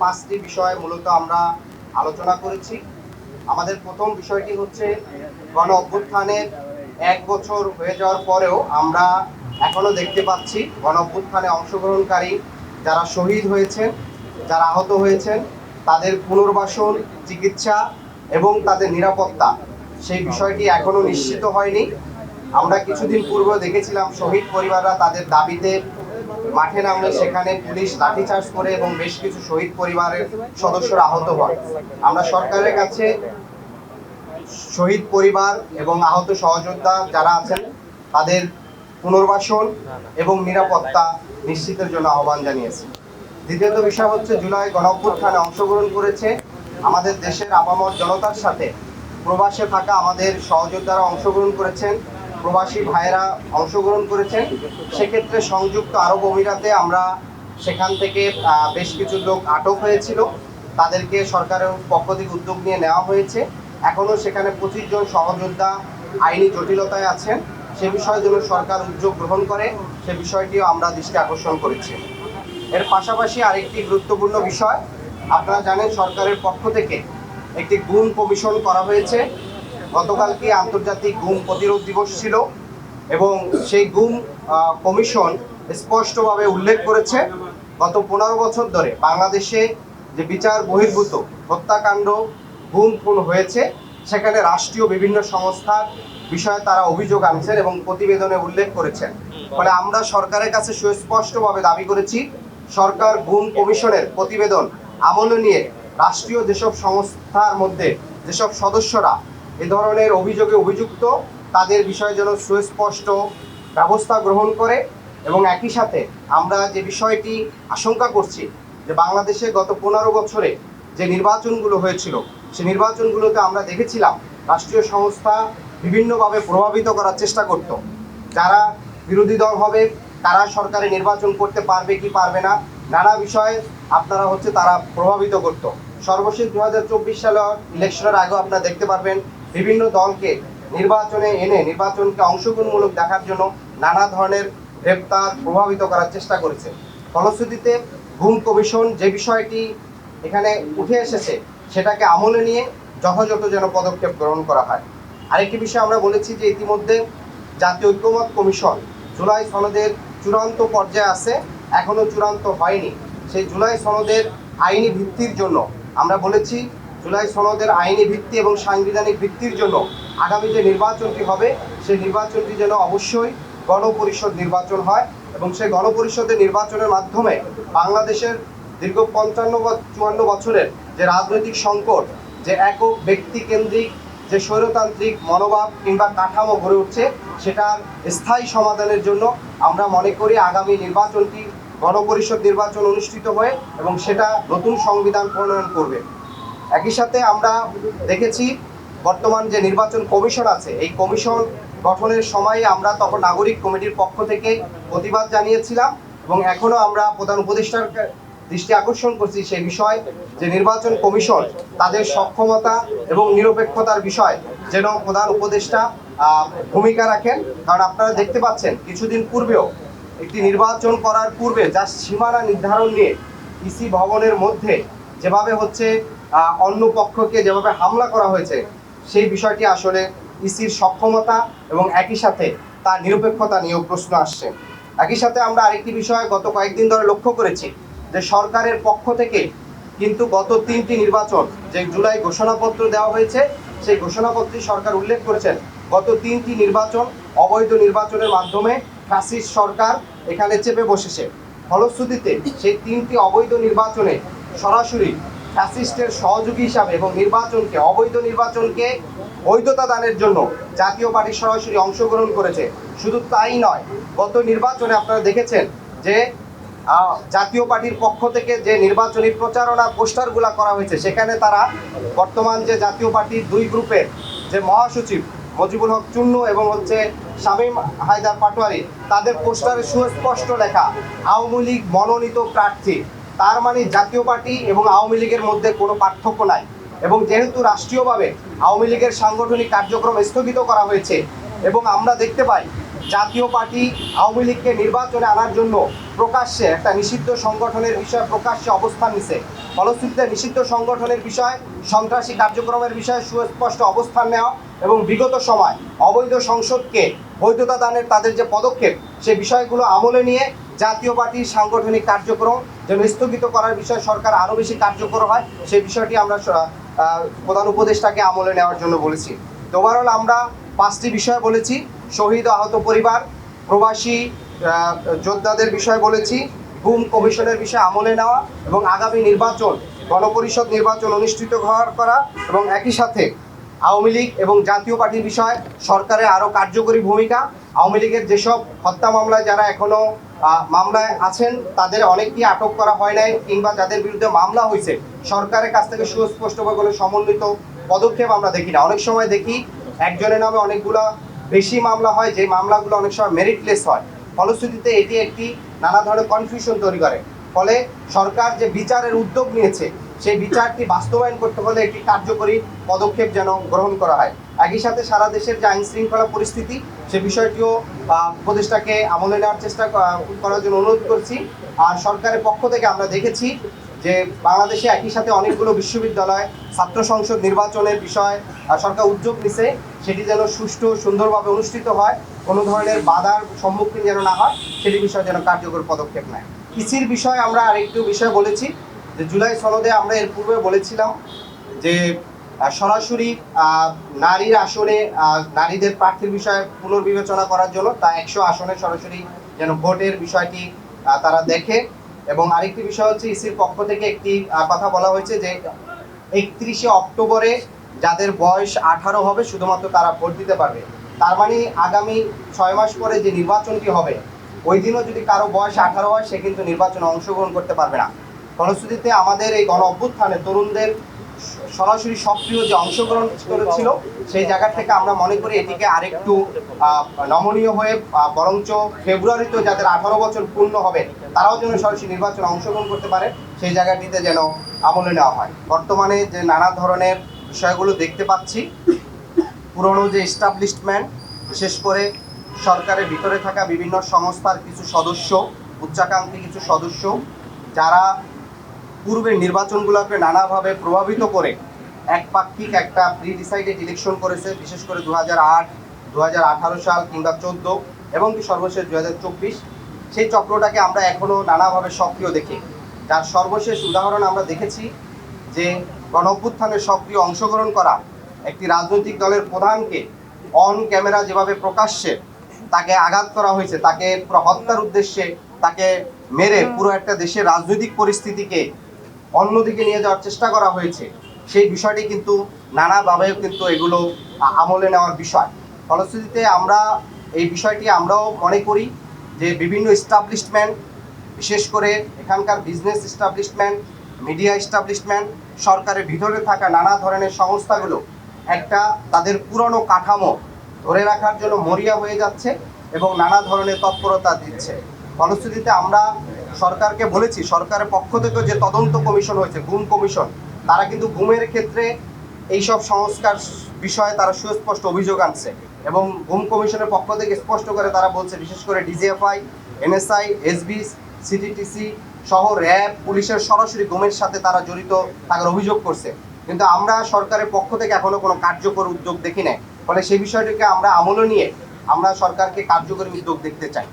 5টি বিষয় মূলত আমরা আলোচনা করেছি। আমাদের প্রথম বিষয়টি হচ্ছে গণ অভ্যুত্থানের 1 বছর হয়ে যাওয়ার পরেও আমরা এখনো দেখতে পাচ্ছি গণ অভ্যুত্থানে অংশগ্রহণকারী যারা শহীদ হয়েছেন, যারা আহত হয়েছেন, তাদের পুনর্বাসন, চিকিৎসা এবং তাদের নিরাপত্তা, সেই বিষয়টি এখনো নিশ্চিত হয়নি। আমরা কিছুদিন পূর্বে দেখেছিলাম শহীদ পরিবাররা তাদের দাবিতে মাঠে নামলে সেখানে পুলিশ লাঠিচার্জ করে এবং বেশ কিছু শহীদ পরিবারের সদস্যরা আহত হয়। আমরা সরকারের কাছে শহীদ পরিবার এবং আহত সহযোদ্ধা যারা আছেন তাদের পুনর্বাসন এবং নিরাপত্তা নিশ্চিতের জন্য আহ্বান জানিয়েছি। দ্বিতীয়ত বিষয় হচ্ছে জুলাই গণঅভ্যুত্থানে অংশগ্রহণ করেছে আমাদের দেশের আপামর জনতার সাথে প্রবাসে থাকা আমাদের সহযোদ্ধারা অংশগ্রহণ করেছেন, প্রবাসী ভাইয়েরা অংশগ্রহণ করেছেন। সেক্ষেত্রে সংযুক্ত আরব আমিরাতে আমরা সেখান থেকে বেশ কিছু লোক আটক হয়েছিল, তাদেরকে সরকারের পক্ষ থেকে উদ্যোগ নিয়ে নেওয়া হয়েছে। এখনও সেখানে 25 জন সহযোদ্ধা আইনি জটিলতায় আছেন। সে বিষয়ের জন্য সরকার উদ্যোগ গ্রহণ করে, সে বিষয়টিও আমরা দৃষ্টি আকর্ষণ করেছি। এর পাশাপাশি আরেকটি গুরুত্বপূর্ণ বিষয়, আপনারা জানেন সরকারের পক্ষ থেকে একটি গুম কমিশন করা হয়েছে। গতকালকে আন্তর্জাতিক গুম প্রতিরোধ দিবস ছিল এবং সেই গুম কমিশন স্পষ্টভাবে উল্লেখ করেছে গত 15 বছর ধরে বাংলাদেশে যে বিচার বহির্ভূত হত্যাকাণ্ড, গুম খুন হয়েছে, সেখানে রাষ্ট্রীয় বিভিন্ন সংস্থার বিষয়ে তারা অভিযোগ আনছেন এবং প্রতিবেদনে উল্লেখ করেছেন। ফলে আমরা সরকারের কাছে সুস্পষ্টভাবে দাবি করেছি সরকার গুম কমিশনের প্রতিবেদন আমলে নিয়ে রাষ্ট্রীয় যেসব সংস্থার মধ্যে যেসব সদস্যরা এ ধরনের অভিযোগে অভিযুক্ত তাদের বিষয়ে যেন সুস্পষ্ট ব্যবস্থা গ্রহণ করে। এবং একই সাথে আমরা যে বিষয়টি আশঙ্কা করছি যে বাংলাদেশে গত 15 বছরে যে নির্বাচনগুলো হয়েছিল সেই নির্বাচনগুলোতে আমরা দেখেছিলাম রাষ্ট্রীয় সংস্থা বিভিন্নভাবে প্রভাবিত করার চেষ্টা করত। যারা বিরোধী দল হবে তারা সরকারে নির্বাচন করতে পারবে কি পারবে না, নানা বিষয়ে আপনারা তারা প্রভাবিত করত। সর্বশেষ 2024 সালে ইলেকশনের আগেও আপনারা দেখতে পারবেন বিভিন্ন দলকে নির্বাচনে এনে নির্বাচনকে অংশগ্রহণমূলক দেখার জন্য নানা ধরনের গ্রেপ্তার প্রভাবিত করার চেষ্টা করেছে। ফলশ্রুতিতে গুম কমিশন যে বিষয়টি এখানে উঠে এসেছে সেটাকে আমলে নিয়ে যথাযথ যেন পদক্ষেপ গ্রহণ করা হয়। আরেকটি বিষয় আমরা বলেছি যে ইতিমধ্যে জাতীয় ঐক্যমত্য কমিশন জুলাই সনদের চূড়ান্ত পর্যায়ে আছে, এখনও চূড়ান্ত হয়নি। সেই জুলাই সনদের আইনি ভিত্তির জন্য আমরা বলেছি জুলাই সনদের আইনি ভিত্তি এবং সাংবিধানিক ভিত্তির জন্য আগামী যে নির্বাচনটি হবে সেই নির্বাচনটি যেন অবশ্যই গণপরিষদ নির্বাচন হয় এবং সেই গণপরিষদের নির্বাচনের মাধ্যমে বাংলাদেশের দীর্ঘ 55-54 বছরের যে রাজনৈতিক সংকট, যে একক ব্যক্তি কেন্দ্রিক যে স্বৈরতান্ত্রিক মনোভাব কিংবা কাঠামো গড়ে উঠছে, সেটার স্থায়ী সমাধানের জন্য আমরা মনে করি আগামী নির্বাচনটি গণপরিষদ নির্বাচন অনুষ্ঠিত হয়ে এবং সেটা নতুন সংবিধান প্রণয়ন করবে। একই সাথে আমরা দেখেছি বর্তমান যে নির্বাচন কমিশন আছে এই কমিশন গঠনের সময় আমরা তখন নাগরিক কমিটির পক্ষ থেকে প্রতিবাদ জানিয়েছিলাম এবং এখনও আমরা প্রধান উপদেষ্টার দৃষ্টি আকর্ষণ করছি সেই বিষয় যে নির্বাচন কমিশন তাদের সক্ষমতা এবং নিরপেক্ষতার বিষয় যেন প্রধান উপদেষ্টা ভূমিকা রাখেন। কারণ আপনারা দেখতে পাচ্ছেন কিছুদিন পূর্বেও একটি নির্বাচন করার পূর্বে যার সীমানা নির্ধারণ নিয়ে ইসি ভবনের মধ্যে যেভাবে অন্য পক্ষকে যেভাবে হামলা করা হয়েছে, সেই বিষয়টি আসলে ইসির সক্ষমতা এবং একই সাথে তার নিরপেক্ষতা নিয়েও প্রশ্ন আসছে। একই সাথে আমরা আরেকটি বিষয় গত কয়েকদিন ধরে লক্ষ্য করেছি যে সরকারের পক্ষ থেকে কিন্তু গত 3টি নির্বাচন যে জুলাই ঘোষণাপত্র দেওয়া হয়েছে সেই ঘোষণাপত্রে সরকার উল্লেখ করেছেন গত 3টি নির্বাচন অবৈধ নির্বাচনের মাধ্যমে ফ্যাসিস্ট সরকার এখানে চেপে বসেছে। ফলশ্রুতিতে সেই 3টি অবৈধ নির্বাচনে সরাসরি ফ্যাসিস্টের সহযোগী হিসাবে এবং অবৈধ নির্বাচনকে বৈধতা দানের জন্য জাতীয় পার্টি সরাসরি অংশগ্রহণ করেছে। শুধু তাই নয়, গত নির্বাচনে আপনারা দেখেছেন যে জাতীয় পার্টির পক্ষ থেকে যে নির্বাচনী প্রচারণা পোস্টারগুলো করা হয়েছে সেখানে তারা বর্তমান যে জাতীয় পার্টির 2 গ্রুপের যে মহাসচিব মজিবুল হক চুন্নু এবং শামীম হায়দার পাটোয়ারি তাদের পোস্টারে সুস্পষ্ট লেখা আওয়ামী লীগ মনোনীত প্রার্থী। তার মানে জাতীয় পার্টি এবং আওয়ামী লীগের মধ্যে কোনো পার্থক্য নাই এবং যেহেতু রাষ্ট্রীয়ভাবে আওয়ামী লীগের সাংগঠনিক কার্যক্রম স্থগিত করা হয়েছে এবং আমরা দেখতে পাই জাতীয় পার্টি আওয়ামী লীগকে নির্বাচনে আনার জন্য প্রকাশ্যে একটা নিষিদ্ধ সংগঠনের বিষয়ে প্রকাশ্যে অবস্থান নিছে। ফলশ্রুতিতে নিষিদ্ধ সংগঠনের বিষয়, সন্ত্রাসী কার্যক্রমের বিষয়ে সুস্পষ্ট অবস্থান নেওয়া এবং বিগত সময় অবৈধ সংসদকে বৈধতা দানের তাদের যে পদক্ষেপ, সে বিষয়গুলো আমলে নিয়ে জাতীয় পার্টির সাংগঠনিক কার্যক্রম যেন স্থগিত করার বিষয়ে সরকার আরও বেশি কার্যকর হয়, সেই বিষয়টি আমরা প্রধান উপদেষ্টাকে আমলে নেওয়ার জন্য বলেছি। তো ওভারঅল আমরা 5টি বিষয় বলেছি: শহীদ আহত পরিবার, প্রবাসী যোদ্ধাদের বিষয় বলেছি, গুম কমিশনের বিষয় আমলে নেওয়া এবং আগামী নির্বাচন, গণপরিষদ নির্বাচন অনুষ্ঠিত করা এবং একই সাথে আওয়ামী লীগ এবং জাতীয় পার্টির বিষয় সরকারের আরও কার্যকরী ভূমিকা। আওয়ামী লীগের যেসব হত্যা মামলায় যারা এখনো মামলায় আছেন তাদের অনেককেই আটক করা হয় নাই, কিংবা যাদের বিরুদ্ধে মামলা হয়েছে সরকারের কাছ থেকে সুস্পষ্টভাবে কোনো সমন্বিত পদক্ষেপ আমরা দেখি না। অনেক সময় দেখি একজনের নামে অনেকগুলো বেশি মামলা হয়, যে মামলাগুলো অনেক সময় মেরিটলেস হয়। ফলশ্রুতিতে এটি একটি নানা ধরনের কনফিউশন তৈরি করে। ফলে সরকার যে বিচারের উদ্যোগ নিয়েছে সেই বিচারটি বাস্তবায়ন করতে হলে একটি কার্যকরী পদক্ষেপ যেন গ্রহণ করা হয়। একই সাথে সারা দেশের যে আইন শৃঙ্খলা পরিস্থিতি, সে বিষয়টিও উপদেষ্টাকে আমলে নেওয়ার চেষ্টা করার জন্য অনুরোধ করছি। আর সরকারের পক্ষ থেকে আমরা দেখেছি যে বাংলাদেশে একই সাথে অনেকগুলো বিশ্ববিদ্যালয় ছাত্র সংসদ নির্বাচনের বিষয় সরকার উদ্যোগ নিছে, সেটি যেন সুষ্ঠু সুন্দরভাবে অনুষ্ঠিত হয়, কোনো ধরনের বাধার সম্মুখীন যেন না হয়, সেটি বিষয়ে যেন কার্যকর পদক্ষেপ নেয়। ইসির বিষয়ে আমরা আরেকটু বিষয় বলেছি যে জুলাই সনদে আমরা এর পূর্বে বলেছিলাম যে সরাসরি নারীর আসনে নারীদের প্রার্থীর বিষয়ে পুনর্বিবেচনা করার জন্য তা 100 আসনে সরাসরি যেন ভোটের বিষয়টি তারা দেখে। এবং আরেকটি বিষয় হচ্ছে ইসির পক্ষ থেকে একটি কথা বলা হয়েছে যে 31শে অক্টোবরে যাদের বয়স 18 হবে শুধুমাত্র তারা ভোট দিতে পারবে। তার মানে আগামী 6 মাস পরে যে নির্বাচনটি হবে ওই দিনও যদি কারো বয়স 18 হয় সে কিন্তু নির্বাচনে অংশগ্রহণ করতে পারবে না। ফলশ্রুতিতে আমাদের এই গণ অভ্যুত্থানে তরুণদের সরাসরি সক্রিয় যে অংশগ্রহণ করেছিল সেই জায়গা থেকে আমরা মনে করি এটিকে আরেকটু নমনীয় হয়ে বরঞ্চ ফেব্রুয়ারিতে যাদের 18 বছর পূর্ণ হবে তারাও যেন সরাসরি নির্বাচনে অংশগ্রহণ করতে পারে, সেই জায়গাটিতে যেন আমলে নেওয়া হয়। বর্তমানে যে নানা ধরনের বিষয়গুলো দেখতে পাচ্ছি, পুরনো যে এস্টাবলিশমেন্ট, বিশেষ করে সরকারের ভিতরে থাকা বিভিন্ন সংস্থার কিছু সদস্য, উচ্চাকাঙ্ক্ষী কিছু সদস্য, যারা পূর্বের নির্বাচনগুলোকে নানাভাবে প্রভাবিত করে একপাক্ষিক একটা প্রি ডিসাইডেড ইলেকশন করেছে, বিশেষ করে 2008, 2018 সাল কিংবা 14 এবং কি সর্বশেষ 2024, সেই চক্রটাকে আমরা এখনও নানাভাবে সক্রিয় দেখি। যার সর্বশেষ উদাহরণ আমরা দেখেছি যে গণ অভ্যুত্থানে সক্রিয় অংশগ্রহণ করা একটি রাজনৈতিক দলের প্রধানকে অন ক্যামেরা যেভাবে প্রকাশ্যে তাকে আঘাত করা হয়েছে, তাকে হত্যার উদ্দেশ্যে তাকে মেরে পুরো একটা দেশের রাজনৈতিক পরিস্থিতিকে অন্যদিকে নিয়ে যাওয়ার চেষ্টা করা হয়েছে, সেই বিষয়টি কিন্তু নানাভাবেও কিন্তু এগুলো আমলে নেওয়ার বিষয়। ফলশ্রুতিতে আমরা এই বিষয়টি আমরাও মনে করি যে বিভিন্ন এস্টাবলিশমেন্ট, বিশেষ করে এখানকার বিজনেস এস্টাবলিশমেন্ট, মিডিয়া এস্টাবলিশমেন্ট, সরকারের ভিতরে থাকা নানা ধরনের সংস্থাগুলো একটা তাদের পুরনো কাঠামো ধরে রাখার জন্য মরিয়া হয়ে যাচ্ছে এবং নানা ধরনের তৎপরতা দিচ্ছে। ফলশ্রুতিতে আমরা সরকারকে বলেছি, সরকারের পক্ষ থেকে যে তদন্ত কমিশন হয়েছে, গুম কমিশন, তারা কিন্তু গুমের ক্ষেত্রে এইসব সংস্কার বিষয়ে তারা সুস্পষ্ট অভিযোগ আনছে এবং গুম কমিশনের পক্ষ থেকে স্পষ্ট করে তারা বলছে, বিশেষ করে ডিজিএফআই, এনএসআই, এসবি, সিটিটিসি সহ র্যাব, পুলিশের সরাসরি গুমের সাথে তারা জড়িত থাকার অভিযোগ করছে। কিন্তু আমরা সরকারের পক্ষ থেকে এখনো কোনো কার্যকর উদ্যোগ দেখি নাই। ফলে সেই বিষয়টিকে আমরা আমলে নিয়ে আমরা সরকারকে কার্যকরী উদ্যোগ দেখতে চাই।